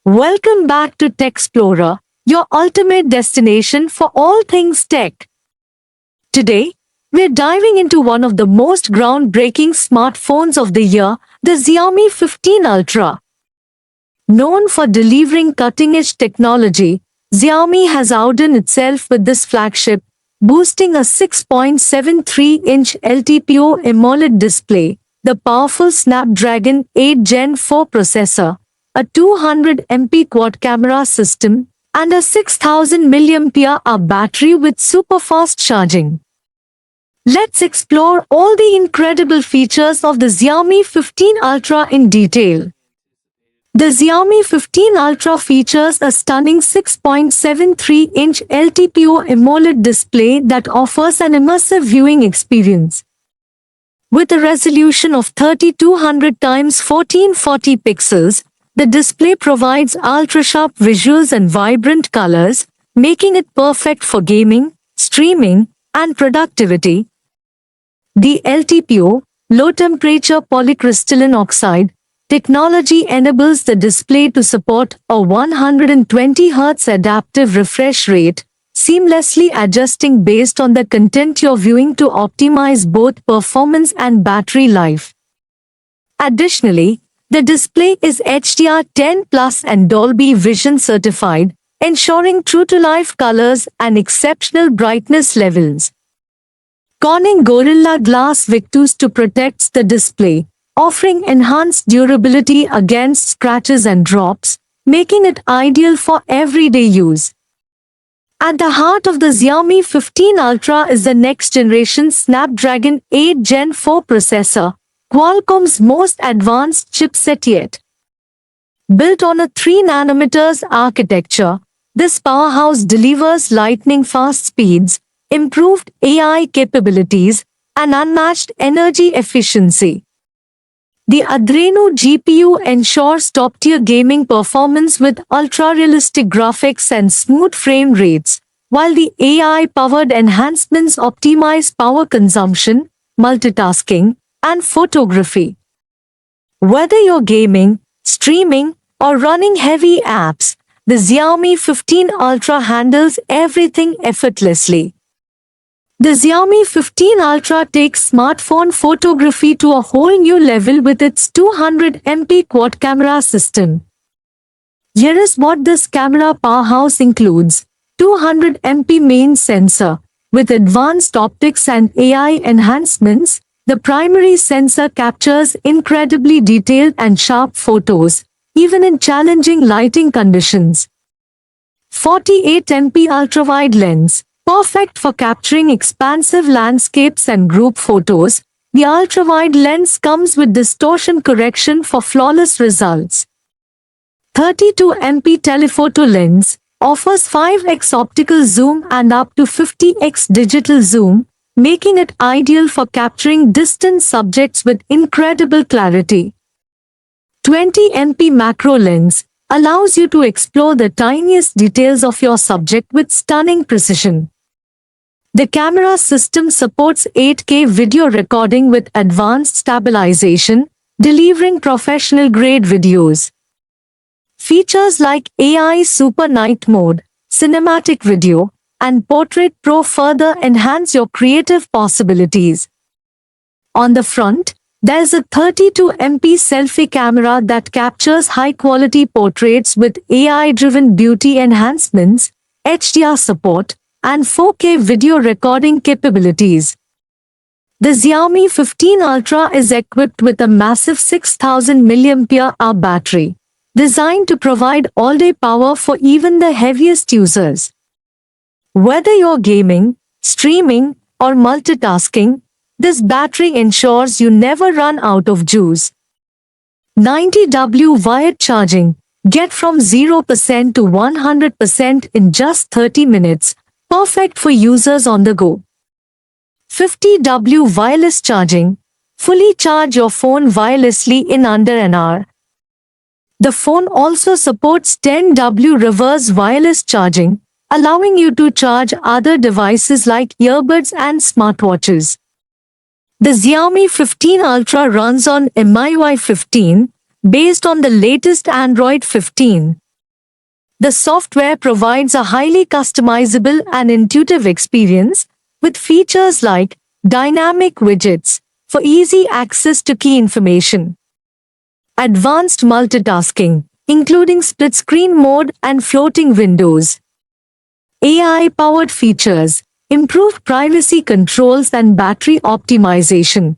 Welcome back to TechXplorer, your ultimate destination for all things tech. Today, we're diving into one of the most groundbreaking smartphones of the year, the Xiaomi 15 Ultra. Known for delivering cutting-edge technology, Xiaomi has outdone itself with this flagship, boosting a 6.73-inch LTPO AMOLED display, the powerful Snapdragon 8 Gen 4 processor, a 200 MP quad camera system, and a 6000 mAh battery with super-fast charging. Let's explore all the incredible features of the Xiaomi 15 Ultra in detail. The Xiaomi 15 Ultra features a stunning 6.73-inch LTPO AMOLED display that offers an immersive viewing experience. With a resolution of 3200 x 1440 pixels, the display provides ultra-sharp visuals and vibrant colors, making it perfect for gaming, streaming, and productivity. The LTPO, low-temperature polycrystalline oxide, technology enables the display to support a 120 Hz adaptive refresh rate, seamlessly adjusting based on the content you're viewing to optimize both performance and battery life. Additionally, the display is HDR10+ and Dolby Vision certified, ensuring true-to-life colors and exceptional brightness levels. Corning Gorilla Glass Victus 2 protects the display, offering enhanced durability against scratches and drops, making it ideal for everyday use. At the heart of the Xiaomi 15 Ultra is the next-generation Snapdragon 8 Gen 4 processor, Qualcomm's most advanced chipset yet. Built on a 3nm architecture, this powerhouse delivers lightning-fast speeds, improved AI capabilities, and unmatched energy efficiency. The Adreno GPU ensures top-tier gaming performance with ultra-realistic graphics and smooth frame rates, while the AI-powered enhancements optimize power consumption, multitasking, and photography. Whether you're gaming, streaming, or running heavy apps, the Xiaomi 15 Ultra handles everything effortlessly. The Xiaomi 15 Ultra takes smartphone photography to a whole new level with its 200 MP quad camera system. Here is what this camera powerhouse includes: 200 MP main sensor. With advanced optics and AI enhancements, the primary sensor captures incredibly detailed and sharp photos, even in challenging lighting conditions. 48 MP ultrawide lens. Perfect for capturing expansive landscapes and group photos, the ultrawide lens comes with distortion correction for flawless results. 32 MP telephoto lens offers 5x optical zoom and up to 50x digital zoom, making it ideal for capturing distant subjects with incredible clarity. 20 MP macro lens allows you to explore the tiniest details of your subject with stunning precision. The camera system supports 8K video recording with advanced stabilization, delivering professional-grade videos. Features like AI Super Night Mode, Cinematic Video, and Portrait Pro further enhance your creative possibilities. On the front, there's a 32 MP selfie camera that captures high-quality portraits with AI-driven beauty enhancements, HDR support, and 4K video recording capabilities. The Xiaomi 15 Ultra is equipped with a massive 6000 mAh battery, designed to provide all-day power for even the heaviest users. Whether you're gaming, streaming, or multitasking, this battery ensures you never run out of juice. 90W wired charging. Get from 0% to 100% in just 30 minutes, perfect for users on the go. 50W wireless charging. Fully charge your phone wirelessly in under an hour. The phone also supports 10W reverse wireless charging, allowing you to charge other devices like earbuds and smartwatches. The Xiaomi 15 Ultra runs on MIUI 15, based on the latest Android 15. The software provides a highly customizable and intuitive experience with features like dynamic widgets for easy access to key information, advanced multitasking, including split screen mode and floating windows, AI-powered features, improved privacy controls and battery optimization.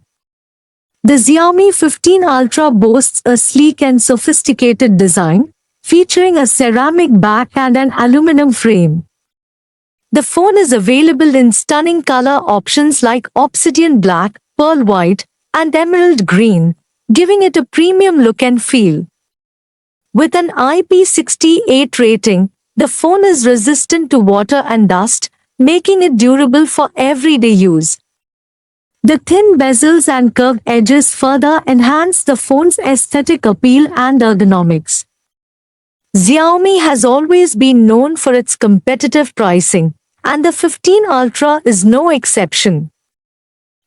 The Xiaomi 15 Ultra boasts a sleek and sophisticated design, featuring a ceramic back and an aluminum frame. The phone is available in stunning color options like obsidian black, pearl white, and emerald green, giving it a premium look and feel. With an IP68 rating, the phone is resistant to water and dust, making it durable for everyday use. The thin bezels and curved edges further enhance the phone's aesthetic appeal and ergonomics. Xiaomi has always been known for its competitive pricing, and the 15 Ultra is no exception.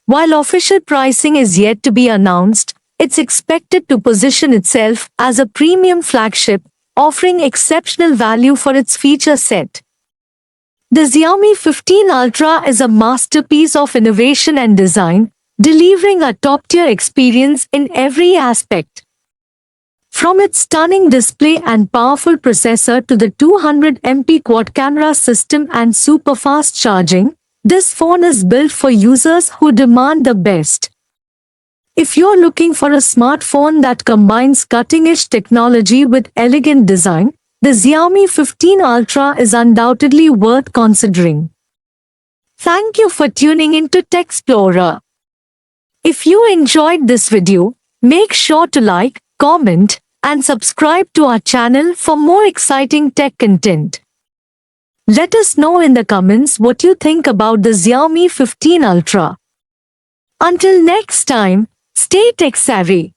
While official pricing is yet to be announced, it's expected to position itself as a premium flagship, offering exceptional value for its feature set. The Xiaomi 15 Ultra is a masterpiece of innovation and design, delivering a top-tier experience in every aspect. From its stunning display and powerful processor to the 200MP quad-camera system and super-fast charging, this phone is built for users who demand the best. If you're looking for a smartphone that combines cutting-edge technology with elegant design, the Xiaomi 15 Ultra is undoubtedly worth considering. Thank you for tuning into Techsplorer. If you enjoyed this video, make sure to like, comment, and subscribe to our channel for more exciting tech content. Let us know in the comments what you think about the Xiaomi 15 Ultra. Until next time, stay tech savvy.